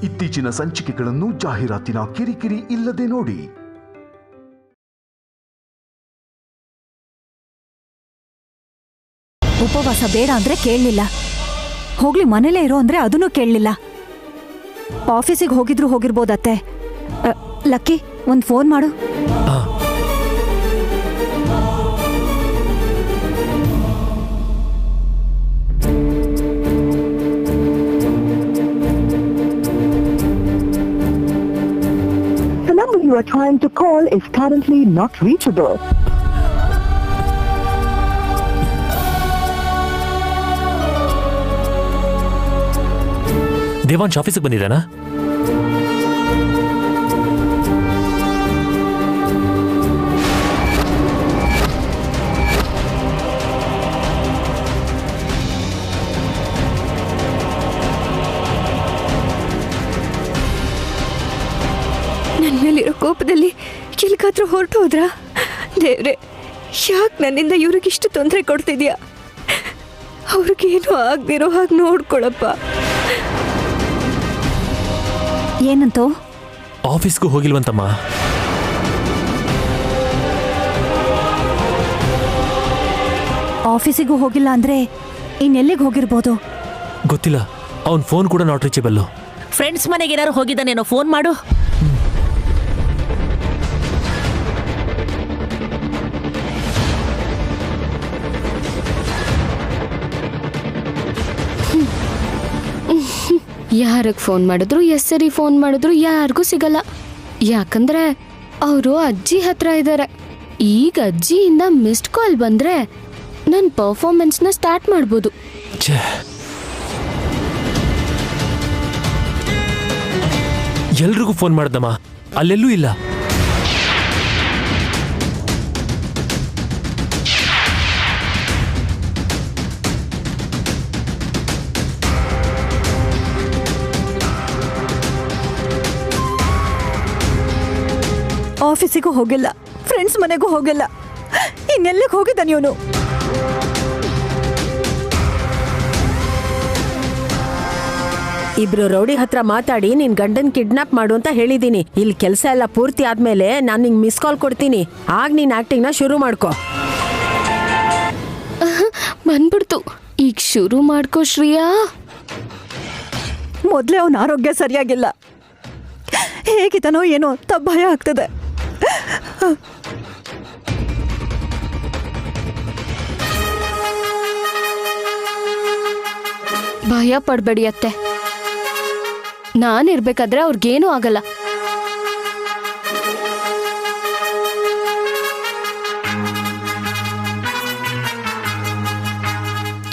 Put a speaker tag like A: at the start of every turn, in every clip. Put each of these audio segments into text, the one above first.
A: ಇತ್ತೀಚಿನ ಸಂಚಿಕೆಗಳನ್ನು ಜಾಹೀರಾತಿನ ಕಿರಿಕಿರಿ ಇಲ್ಲದೆ ನೋಡಿ.
B: ಉಪವಾಸ ಬೇಡ ಅಂದ್ರೆ ಕೇಳಲಿಲ್ಲ. ಹೋಗ್ಲಿ ಮನೇಲೇ ಇರೋ ಅಂದ್ರೆ ಅದನ್ನೂ ಕೇಳಲಿಲ್ಲ. ಆಫೀಸಿಗೆ ಹೋಗಿದ್ರು ಹೋಗಿರ್ಬೋದತ್ತೆ. ಲಕ್ಕಿ, ಒಂದು ಫೋನ್ ಮಾಡು.
C: The number you are trying to call is currently not reachable.
D: Devansh ಆಫೀಸಿಗೆ ಬಂದಿದ್ದಾನಾ?
B: ನನ್ನ ಮೇಲಿರೋ ಕೋಪದಲ್ಲಿ ಎಲ್ಲಿಗಾದ್ರೂ ಹೊರಟು ಹೋದ್ರಾ? ದೇವ್ರೆ, ಯಾಕೆ ನನ್ನಿಂದ ಇವ್ರಿಗಿಷ್ಟು ತೊಂದರೆ ಕೊಡ್ತಿದ್ಯಾ? ಅವ್ರಿಗೇನು ಆಗದಿರೋ ಹಾಗೆ ನೋಡ್ಕೊಳಪ್ಪ. ಏನಂತೋ?
D: ಆಫೀಸ್ಗೂ ಹೋಗಿಲ್ವಂತಮ್ಮ.
B: ಆಫೀಸಿಗೂ ಹೋಗಿಲ್ಲ ಅಂದ್ರೆ ಇನ್ನೆಲ್ಲಿಗೆ ಹೋಗಿರ್ಬೋದು?
D: ಗೊತ್ತಿಲ್ಲ. ಅವನ್ ಫೋನ್ ಕೂಡ ನಾಟ್ ರೀಚಬಲ್ಲು.
E: ಫ್ರೆಂಡ್ಸ್ ಮನೆಗೆ ಏನಾರು ಹೋಗಿದ್ದಾನೇನೋ, ಫೋನ್ ಮಾಡು.
F: ಯಾರಿಗೆ ಫೋನ್ ಮಾಡಿದ್ರು, ಸರಿ ಫೋನ್ ಮಾಡಿದ್ರು ಯಾರಿಗೂ ಸಿಗಲ್ಲ. ಯಾಕಂದ್ರೆ ಅವರು ಅಜ್ಜಿ ಹತ್ರ ಇದ್ದಾರೆ. ಈಗ ಅಜ್ಜಿಯಿಂದ ಮಿಸ್ಡ್ ಕಾಲ್ ಬಂದ್ರೆ ನನ್ನ ಪರ್ಫಾರ್ಮೆನ್ಸ್ನ ಸ್ಟಾರ್ಟ್ ಮಾಡ್ಬೋದು.
D: ಎಲ್ರಿಗೂ ಫೋನ್ ಮಾಡ್ದಮ್ಮ, ಅಲ್ಲೆಲ್ಲೂ ಇಲ್ಲ.
B: ಆಫೀಸಿಗೂ ಹೋಗಿಲ್ಲ, ಫ್ರೆಂಡ್ಸ್ ಮನೆಗೂ ಹೋಗಿಲ್ಲ, ಇನ್ನೆಲ್ಲಿಗೆ ಹೋಗಿದ್ದಾನೆ ಇವನು?
G: ಇಬ್ರು ರೌಡಿ ಹತ್ರ ಮಾತಾಡಿ ನಿನ್ ಗಂಡನ್ ಕಿಡ್ನಾಪ್ ಮಾಡು ಅಂತ ಹೇಳಿದೀನಿ. ಇಲ್ಲಿ ಕೆಲಸ ಎಲ್ಲ ಪೂರ್ತಿ ಆದ್ಮೇಲೆ ನಾನ್ ನಿಂಗೆ ಮಿಸ್ ಕಾಲ್ ಕೊಡ್ತೀನಿ. ಆಗ ನೀನ್ ಆಕ್ಟಿಂಗ್ ನ ಶುರು ಮಾಡ್ಕೋ.
F: ಬಂದ್ಬಿಡ್ತು, ಈಗ ಶುರು ಮಾಡ್ಕೋ ಶ್ರೇಯಾ.
B: ಮೊದಲೇ ಅವನ ಆರೋಗ್ಯ ಸರಿಯಾಗಿಲ್ಲ. ಹೇಗಿದ್ದಾನೋ ಏನೋ ಅಂತ ಭಯ ಆಗ್ತದೆ.
F: ಭಯ ಪಡ್ಬೇಡಿ ಅತ್ತೆ, ನಾನಿರ್ಬೇಕಾದ್ರೆ ಅವ್ರಿಗೇನೂ ಆಗಲ್ಲ.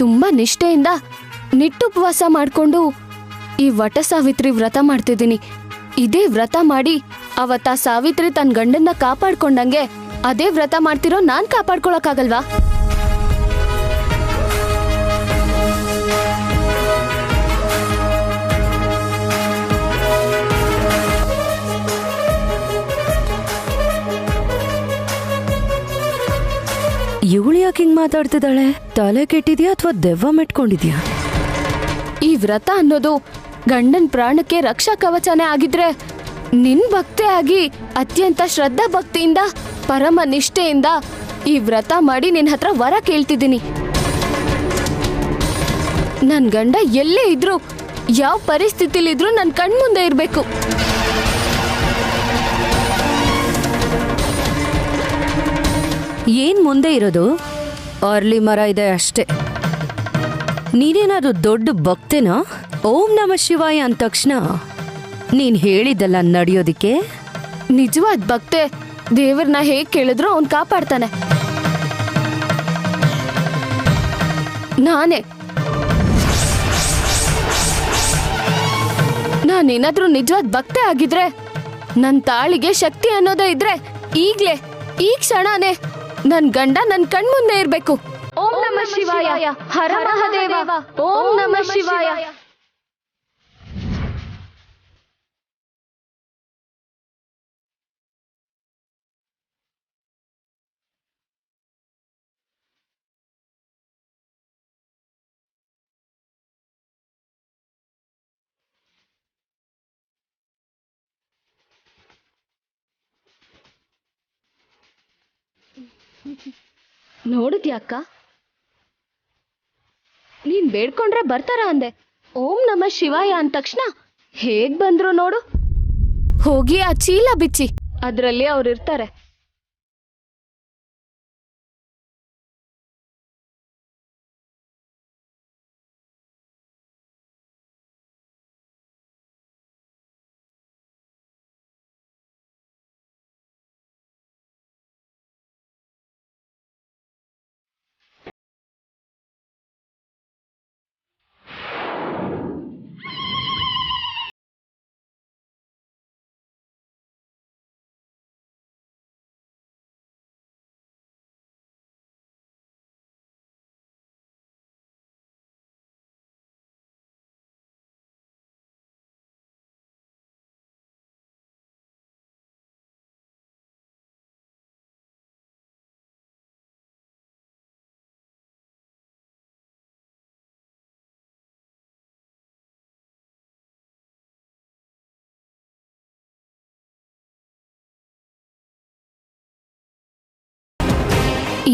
F: ತುಂಬಾ ನಿಷ್ಠೆಯಿಂದ ನಿಟ್ಟುಪವಾಸ ಮಾಡ್ಕೊಂಡು ಈ ವಟ ಸಾವಿತ್ರಿ ವ್ರತ ಮಾಡ್ತಿದ್ದೀನಿ. ಇದೇ ವ್ರತ ಮಾಡಿ ಅವತ್ತ ಸಾವಿತ್ರಿ ತನ್ನ ಗಂಡನ್ನ ಕಾಪಾಡ್ಕೊಂಡಂಗೆ ಅದೇ ವ್ರತ ಮಾಡ್ತಿರೋ ನಾನ್ ಕಾಪಾಡ್ಕೊಳಕ್ಕಾಗಲ್ವಾ?
G: ಇವಳು ಯಾಕೆ ಹಿಂಗ್ ಮಾತಾಡ್ತಿದ್ದಾಳೆ? ತಲೆ ಕೆಟ್ಟಿದ್ಯಾ ಅಥವಾ ದೆವ್ವ ಮೆಟ್ಕೊಂಡಿದ್ಯಾ?
F: ಈ ವ್ರತ ಅನ್ನೋದು ಗಂಡನ್ ಪ್ರಾಣಕ್ಕೆ ರಕ್ಷಾ ಕವಚನೇ ಆಗಿದ್ರೆ ನಿನ್ ಭಕ್ತೆ ಆಗಿ ಅತ್ಯಂತ ಶ್ರದ್ಧಾ ಭಕ್ತಿಯಿಂದ ಪರಮ ನಿಷ್ಠೆಯಿಂದ ಈ ವ್ರತ ಮಾಡಿ ನಿನ್ ಹತ್ರ ವರ ಕೇಳ್ತಿದ್ದೀನಿ. ನನ್ ಗಂಡ ಎಲ್ಲೇ ಇದ್ರು, ಯಾವ ಪರಿಸ್ಥಿತಿಲಿದ್ರು ನನ್ ಕಣ್ಮುಂದೆ ಇರ್ಬೇಕು.
G: ಏನ್ ಮುಂದೆ ಇರೋದು? ಅರ್ಲಿ ಮರ ಇದೆ ಅಷ್ಟೇ. ನೀನೇನಾದ್ರು ದೊಡ್ಡ ಭಕ್ತೇನಾ? ಓಂ ನಮ ಶಿವಾಯ ಅಂದ ತಕ್ಷಣ ನೀನ್ ಹೇಳಿದ್ದಲ್ಲ ನಡೆಯೋದಿಕ್ಕೆ?
F: ನಿಜವಾದ ಭಕ್ತೆ ದೇವ್ರನ್ನ ಹೇಗ್ ಕೇಳಿದ್ರು ಅವ್ನ್ ಕಾಪಾಡ್ತಾನೆ. ನಾನೇನಾದ್ರೂ ನಿಜವಾದ ಭಕ್ತೆ ಆಗಿದ್ರೆ, ನನ್ ತಾಳಿಗೆ ಶಕ್ತಿ ಅನ್ನೋದೇ ಇದ್ರೆ ಈಗ್ಲೇ ಈ ಕ್ಷಣನೇ ನನ್ ಗಂಡ ನನ್ ಕಣ್ಮುಂದೆ ಇರ್ಬೇಕು. ಓಂ ನಮಃ ಶಿವಾಯ, ಹರ ಮಹಾದೇವ, ಓಂ ನಮಃ ಶಿವಾಯ. ನೋಡಿದ್ಯಾಕ್ಕ ನೀನ್ ಬೇಡ್ಕೊಂಡ್ರೆ ಬರ್ತಾರ ಅಂದೆ. ಓಂ ನಮ ಶಿವಾಯ ಅಂದ ತಕ್ಷಣ ಹೇಗ್ ಬಂದ್ರು ನೋಡು. ಹೋಗಿ ಆ ಚೀಲ ಬಿಚ್ಚಿ, ಅದ್ರಲ್ಲಿ ಅವ್ರಿರ್ತಾರೆ.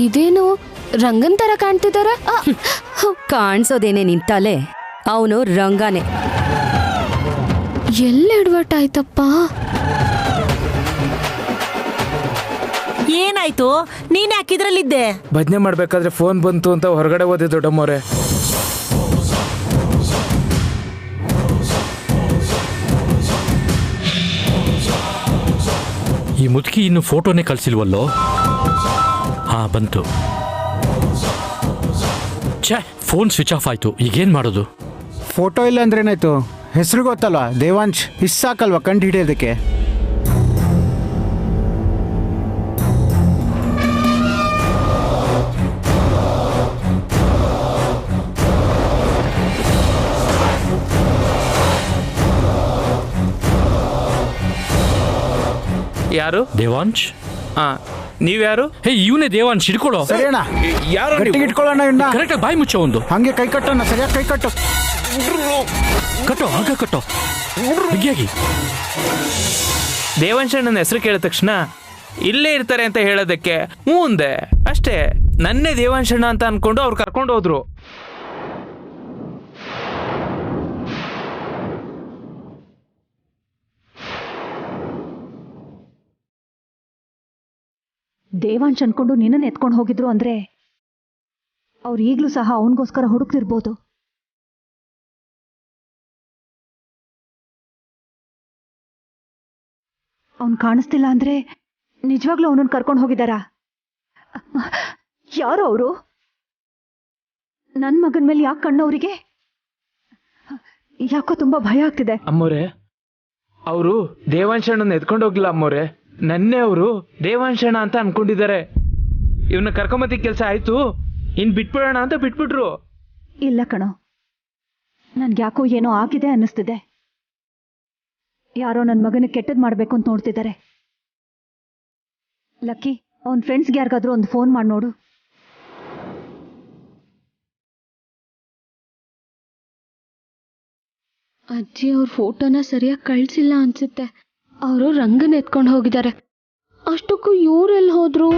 F: ಇದೇನು ರಂಗನ್ ತರ ಕಾಣ್ತಿದಾರ?
B: ಕಾಣಿಸೋದೇನೆ ನಿಂತಲೆ, ಅವನು ರಂಗಾನೆ.
F: ಎಲ್ಲ ಎಡವಟ್ ಆಯ್ತಪ್ಪ.
E: ಏನಾಯ್ತು? ನೀನ್ ಯಾಕಿದ್ರಲ್ಲಿದ್ದೆ?
H: ಭಜನೆ ಮಾಡ್ಬೇಕಾದ್ರೆ ಫೋನ್ ಬಂತು ಅಂತ ಹೊರಗಡೆ ಹೋದೆ ದೊಡ್ಡಮ್ಮವ್ರೆ.
D: ಈ ಮುದುಕಿ ಇನ್ನು ಫೋಟೋನೇ ಕಳ್ಸಿಲ್ವಲ್ಲೋ? ಹಾ, ಬಂತು. ಛೇ, ಫೋನ್ ಸ್ವಿಚ್ ಆಫ್ ಆಯ್ತು. ಈಗೇನ್ ಮಾಡೋದು?
I: ಫೋಟೋ ಇಲ್ಲ ಅಂದ್ರೆ ಏನಾಯ್ತು? ಹೆಸರು ಗೊತ್ತಲ್ವಾ, ದೇವಾಂಶ್. ಇಷ್ಟು ಸಾಕಲ್ವಾ ಕಂಡು ಹಿಡಿಯೋದಕ್ಕೆ?
H: ಯಾರು?
D: ದೇವಾಂಶ್.
H: ಹಾ, ನೀವ್ಯಾರು?
D: ಹೇ, ಇವನೇ ದೇವಾಂಶ್. ಹಿಡ್ಕೊಳ್ಳೋ.
I: ಸರಿ ಅಣ್ಣ,
H: ಯಾರು?
I: ಗಟ್ಟಿಗೆ ಇಟ್ಕೊಳ್ಳೋಣ ಇನ್ನ.
D: ಕರೆಕ್ಟಾಗಿ ಬಾಯಿ ಮುಚ್ಚೋ. ಒಂದು
I: ಹಂಗೆ ಕೈ ಕಟ್ಟೋಣ, ಸರಿಯಾಗಿ ಕೈ ಕಟ್ಟು.
D: ಕಟ್ಟೋ, ಆಗ ಕಟ್ಟೋ, ಬಿಗಿಯಾಗಿ.
H: ದೇವಾಂಶಣ್ಣನ ಹೆಸರು ಕೇಳಿದ ತಕ್ಷಣ ಇಲ್ಲೇ ಇರ್ತಾರೆ ಅಂತ ಹೇಳೋದಕ್ಕೆ ಹ್ಞೂ ಅಂದೆ ಅಷ್ಟೇ. ನನ್ನೇ ದೇವಾಂಶಣ್ಣ ಅಂತ ಅನ್ಕೊಂಡು ಅವ್ರು ಕರ್ಕೊಂಡು ಹೋದ್ರು.
B: ದೇವಾಂಶ್ ಅನ್ಕೊಂಡು ನಿನ್ನನ್ನು ಎತ್ಕೊಂಡು ಹೋಗಿದ್ರು ಅಂದ್ರೆ ಅವ್ರು ಈಗಲೂ ಸಹ ಅವನಿಗೋಸ್ಕರ ಹುಡುಕ್ತಿರ್ಬೋದು. ಅವನ್ ಕಾಣಿಸ್ತಿಲ್ಲ ಅಂದ್ರೆ ನಿಜವಾಗ್ಲೂ ಅವನನ್ನು ಕರ್ಕೊಂಡು ಹೋಗಿದಾರಾ? ಯಾರು ಅವರು? ನನ್ನ ಮಗನ ಮೇಲೆ ಯಾಕೆ ಕಣ್ಣವರಿಗೆ? ಯಾಕೋ ತುಂಬಾ ಭಯ ಆಗ್ತಿದೆ.
H: ಅಮ್ಮೋರೆ, ಅವರು ದೇವಾಂಶಣ್ಣನ ಎತ್ಕೊಂಡು ಹೋಗಿಲ್ಲ ಅಮ್ಮೋರೆ. ನನ್ನೇ ಅವರು ದೇವಾಂಶಣ್ಣ ಅಂತ ಅನ್ಕೊಂಡಿದ್ದಾರೆ. ಇವನ್ನ ಕರ್ಕೊಂಬತ್ತಿ ಕೆಲಸ ಆಯ್ತು, ಇನ್ ಬಿಟ್ಬಿಡೋಣ ಅಂತ ಬಿಟ್ಬಿಟ್ರು.
B: ಇಲ್ಲ ಕಣೋ, ನನ್ಗ್ಯಾಕೋ ಏನೋ ಆಗಿದೆ ಅನ್ನಿಸ್ತಿದೆ. ಯಾರೋ ನನ್ನ ಮಗನ ಕೆಟ್ಟದ್ ಮಾಡ್ಬೇಕು ಅಂತ ನೋಡ್ತಿದ್ದಾರೆ. ಲಕ್ಕಿ, ಅವನ ಫ್ರೆಂಡ್ಸ್ಗೆ ಯಾರಿಗಾದ್ರೂ ಒಂದು ಫೋನ್ ಮಾಡಿ ನೋಡು.
F: ಅಜ್ಜಿ ಅವ್ರ ಫೋಟೋನ ಸರಿಯಾಗಿ ಕಳ್ಸಿಲ್ಲ ಅನ್ಸುತ್ತೆ. ಅವರು ರಂಗನ್ ಎತ್ಕೊಂಡು ಹೋಗಿದ್ದಾರೆ. ಅಷ್ಟಕ್ಕೂ ಇವ್ರೆಲ್ಲಿ ಹೋದ್ರು?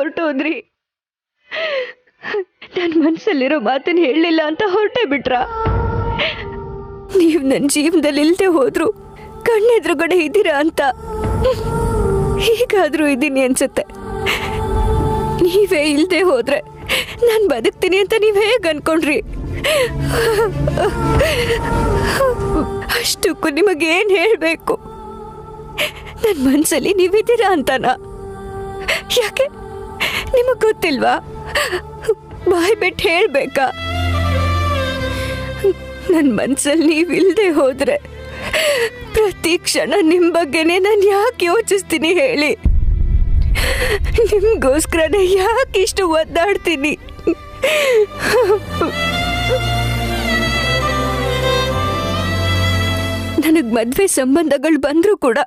J: ಹೊರಟೋದ್ರಿ? ನನ್ನ ಮನಸ್ಸಲ್ಲಿರೋ ಮಾತನ್ನ ಹೇಳಲಿಲ್ಲ ಅಂತ ಹೊರಟೇ ಬಿಟ್ರ? ನೀವು ನನ್ನ ಜೀವನದಲ್ಲಿ ಇಲ್ಲದೆ ಹೋದ್ರು ಕಣ್ಣೆದುರುಗಡೆ ಇದ್ದೀರಾ ಅಂತ ಹೀಗಾದ್ರೂ ಇದ್ದೀನಿ ಅನ್ಸುತ್ತೆ. ನೀವೇ ಇಲ್ಲದೆ ಹೋದ್ರೆ ನಾನು ಬದುಕ್ತೀನಿ ಅಂತ ನೀವು ಹೇಗೆ ಅನ್ಕೊಂಡ್ರಿ? ಅಷ್ಟಕ್ಕೂ ನಿಮಗೇನು ಹೇಳಬೇಕು? ನನ್ನ ಮನಸ್ಸಲ್ಲಿ ನೀವಿದ್ದೀರಾ ಅಂತನ? ಯಾಕೆ ನಿಮಗೆ ಗೊತ್ತಿಲ್ವಾ? ಬಾಯ್ ಬಿಟ್ಟು ಹೇಳ್ಬೇಕಾ? ನನ್ನ ಮನಸ್ಸಲ್ಲಿ ನೀವಿಲ್ಲದೆ ಹೋದ್ರೆ ಪ್ರತಿ ಕ್ಷಣ ನಿಮ್ಮ ಬಗ್ಗೆನೇ ನಾನು ಯಾಕೆ ಯೋಚಿಸ್ತೀನಿ ಹೇಳಿ? ನಿಮ್ಗೋಸ್ಕರನೇ ಯಾಕೆ ಇಷ್ಟು ಒದ್ದಾಡ್ತೀನಿ? ನನಗ್ ಮದ್ವೆ ಸಂಬಂಧಗಳು ಬಂದ್ರೂ ಕೂಡ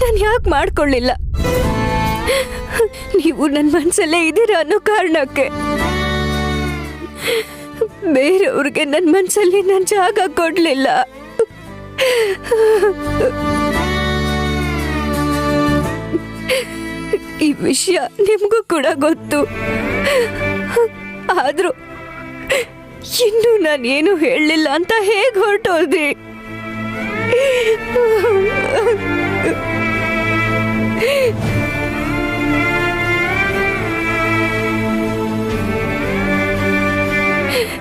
J: ನಾನು ಯಾಕೆ ಮಾಡ್ಕೊಳ್ಳಿಲ್ಲ? ನೀವು ನನ್ನ ಮನಸ್ಸಲ್ಲೇ ಇದ್ದೀರಾ ಅನ್ನೋ ಕಾರಣಕ್ಕೆ. ಬೇರೆಯವ್ರಿಗೆ ನನ್ನ ಮನಸ್ಸಲ್ಲಿ ನನ್ನ ಜಾಗ ಕೊಡ್ಲಿಲ್ಲ. ಈ ವಿಷಯ ನಿಮಗೂ ಕೂಡ ಗೊತ್ತು. ಆದ್ರೂ ಇನ್ನೂ ನಾನೇನು ಹೇಳಲಿಲ್ಲ ಅಂತ ಹೇಗೆ ಹೊರಟೋದ್ರಿ?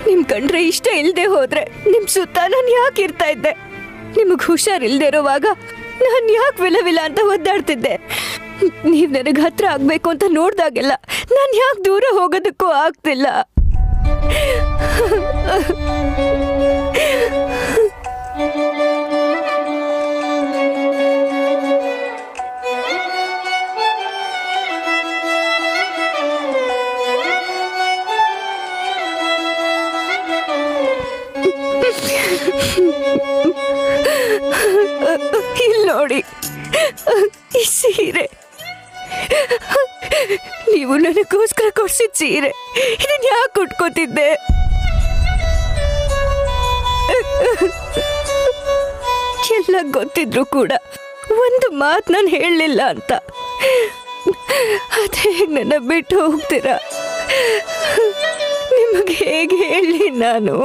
J: ನಿಮ್ ಕಂಡ್ರೆ ಇಷ್ಟ ಇಲ್ದೆ ಹೋದ್ರೆ ನಿಮ್ ಸುತ್ತ ನಾನು ಯಾಕೆ ಇರ್ತಾ ಇದ್ದೆ? ನಿಮಗ್ ಹುಷಾರಿಲ್ದೇ ಇರೋವಾಗ ನಾನು ಯಾಕೆ ವಿಲವಿಲ ಅಂತ ಒದ್ದಾಡ್ತಿದ್ದೆ? ನೀವ್ ನನಗೆ ಹತ್ರ ಆಗ್ಬೇಕು ಅಂತ ನೋಡ್ದಾಗೆಲ್ಲ ನಾನು ಯಾಕೆ ದೂರ ಹೋಗೋದಕ್ಕೂ ಆಗ್ತಿಲ್ಲ? ಇಲ್ಲಿ ನೋಡಿ, ಈ ಸೀರೆ ನೀವು ನನಗೋಸ್ಕರ ಕೊಡ್ಸಿದ ಸೀರೆ. ಇದನ್ನ ಯಾಕೆ ಉಟ್ಕೋತಿದ್ದೆ? ಎಲ್ಲ ಗೊತ್ತಿದ್ರು ಕೂಡ ಒಂದು ಮಾತು ನಾನು ಹೇಳಲಿಲ್ಲ ಅಂತ ಅದೇ ನನ್ನ ಬಿಟ್ಟು ಹೋಗ್ತೀರಾ? ನಿಮಗೆ ಹೇಗೆ ಹೇಳಿ ನಾನು?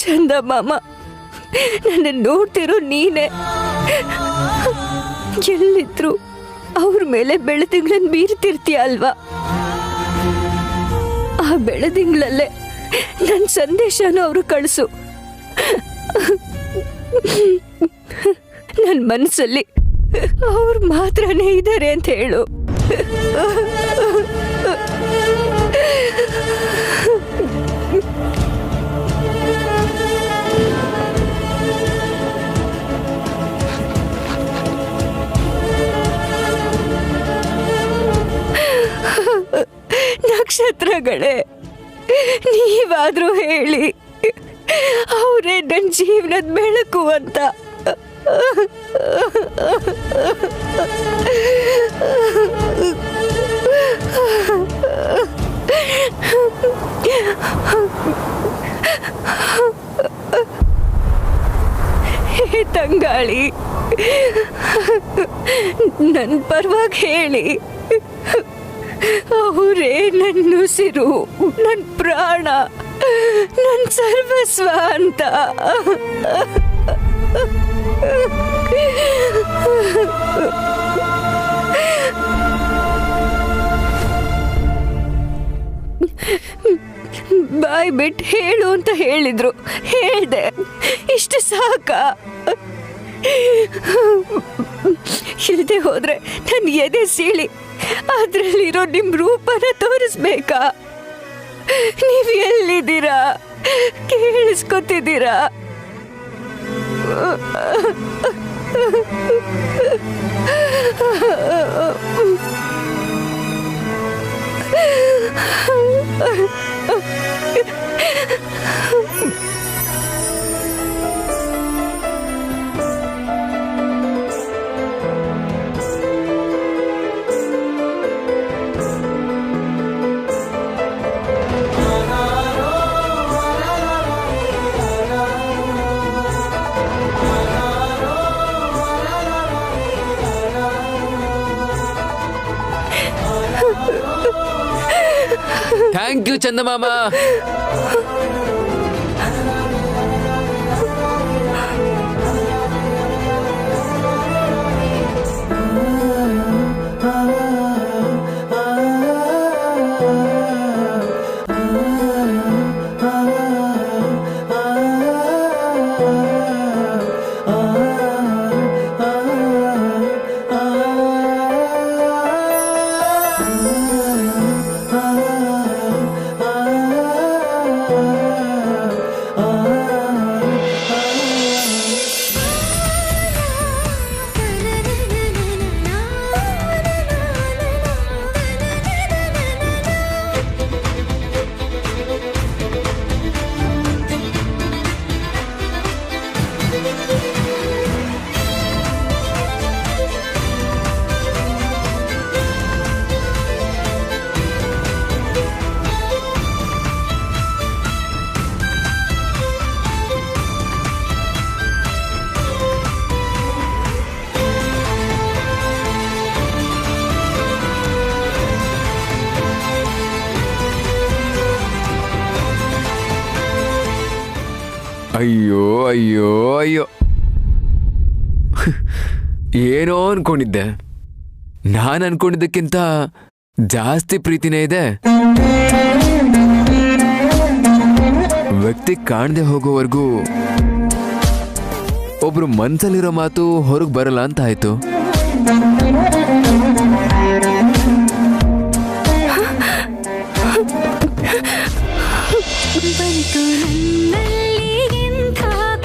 J: ಚಂದ ಮಾಮ, ನನ್ನ ನೋಡ್ತಿರೋ ನೀನೆ. ಎಲ್ಲಿದ್ರು ಅವ್ರ ಮೇಲೆ ಬೆಳದಿಂಗಳನ್ನ ಬೀರ್ತಿರ್ತೀಯ ಅಲ್ವಾ? ಆ ಬೆಳದಿಂಗಳಲ್ಲೇ ನನ್ನ ಸಂದೇಶನ ಅವರು ಕಳಿಸು. ನನ್ನ ಮನಸ್ಸಲ್ಲಿ ಅವ್ರು ಮಾತ್ರನೇ ಇದ್ದಾರೆ ಅಂತ ಹೇಳು. ನಕ್ಷತ್ರಗಳೇ, ನೀವಾದ್ರೂ ಹೇಳಿ, ಅವರೇ ನನ್ನ ಜೀವನದ ಬೆಳಕು ಅಂತ. ಹೇ ತಂಗಾಳಿ, ನನ್ನ ಪರವಾಗಿ ಹೇಳಿ, ಅವರೇ ನನ್ನ ಉಸಿರು, ನನ್ನ ಪ್ರಾಣ, ನನ್ನ ಸರ್ವಸ್ವ ಅಂತ. ಬಾಯ್ ಬಿಟ್ಟು ಹೇಳು ಅಂತ ಹೇಳಿದ್ರು, ಹೇಳ್ದೆ. ಇಷ್ಟು ಸಾಕ? ಇಲ್ಲದೆ ಹೋದ್ರೆ ನನ್ನ ಎದೆ ಸೀಳಿ ಅದ್ರಲ್ಲಿರೋ ನಿಮ್ ರೂಪನ ತೋರಿಸ್ಬೇಕಾ? ನೀವ್ ಎಲ್ಲಿದ್ದೀರಾ? ಕೇಳಿಸ್ಕೊತಿದ್ದೀರಾ?
K: ಥ್ಯಾಂಕ್ ಯು ಚಂದಮಾಮ. ಅಯ್ಯೋ ಅಯ್ಯೋ ಅಯ್ಯೋ, ಏನೋ ಅನ್ಕೊಂಡಿದ್ದೆ. ನಾನು ಅನ್ಕೊಂಡಿದ್ದಕ್ಕಿಂತ ಜಾಸ್ತಿ ಪ್ರೀತಿನೇ ಇದೆ. ವ್ಯಕ್ತಿ ಕಾಣದೆ ಹೋಗೋವರೆಗೂ ಒಬ್ರು ಮನ್ಸಲ್ಲಿರೋ ಮಾತು ಹೊರಗೆ ಬರಲ್ಲ ಅಂತ ಆಯ್ತು.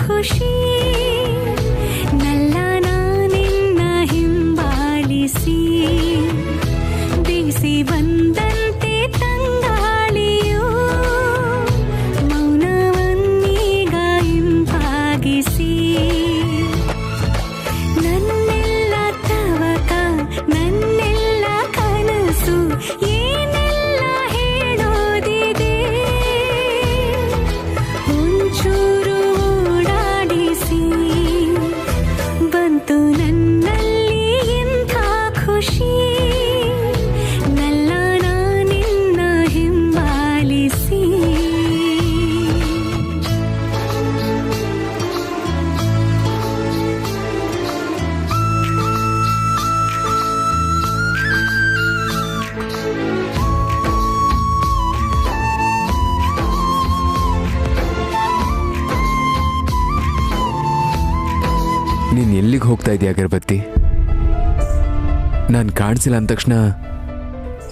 L: ಖುಷಿ ನಲ್ಲ ನಾನಿನ್ನ ಹಿಂಬಾಲಿಸಿ ಬೀಸಿ ಬಂದಂತೆ ತಂಗಾಳಿಯು ಮೌನವನ್ನೀಗ ಹಿಂಪಾಗಿಸಿ ನನ್ನೆಲ್ಲ ತವಕ ನನ್ನೆಲ್ಲ ಕನಸು ಏನೆಲ್ಲ ಹೇಳೋದಿದೆ ಒಂಚೂರು ಬಂತು ನನ್ನಲ್ಲಿ ಎಂಥ ಖುಷಿ ನಲ್ಲ ನಾನಿನ್ನ ಹಿಂಬಾಲಿಸಿ.
K: ನೀನ್ ಎಲ್ಲಿಗೆ ಹೋಗ್ತಾ ಇದೀಯ ಅಗರಬತ್ತಿ? ನಾನು ಕಾಣಿಸಿಲ್ಲ ಅಂದ ತಕ್ಷಣ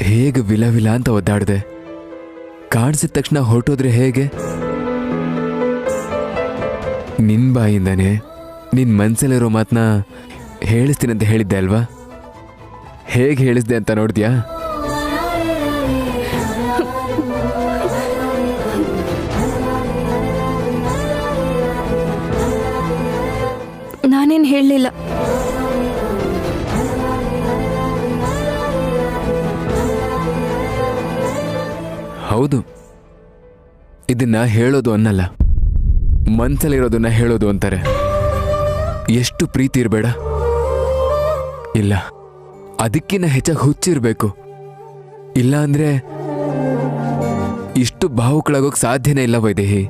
K: ಹೇಗೆ ವಿಲವಿಲ ಅಂತ ಒದ್ದಾಡ್ದೆ. ಕಾಣಿಸಿದ ತಕ್ಷಣ ಹೊರಟೋದ್ರೆ ಹೇಗೆ? ನಿನ್ ಬಾಯಿಂದಾನೆ ನಿನ್ ಮನ್ಸಲ್ಲಿರೋ ಮಾತನ್ನ ಹೇಳಿಸ್ತೀನಿ ಅಂತ ಹೇಳಿದ್ದೆ ಅಲ್ವಾ? ಹೇಗೆ ಹೇಳಿಸ್ದೆ ಅಂತ ನೋಡಿದ್ಯಾ?
J: ನಾನೇನು ಹೇಳಲಿಲ್ಲ.
K: ಹೌದು, ಇದನ್ನ ಹೇಳೋದು ಅನ್ನಲ್ಲ, ಮನ್ಸಲ್ಲಿರೋದನ್ನ ಹೇಳೋದು ಅಂತಾರೆ. ಎಷ್ಟು ಪ್ರೀತಿ ಇರಬೇಡ, ಇಲ್ಲ ಅದಕ್ಕಿಂತ ಹೆಚ್ಚಾಗಿ ಹುಚ್ಚಿರ್ಬೇಕು. ಇಲ್ಲ ಅಂದ್ರೆ ಇಷ್ಟು ಭಾವುಕಳಾಗೋಕ್ ಸಾಧ್ಯನೇ ಇಲ್ಲ ವೈದೇಹಿ.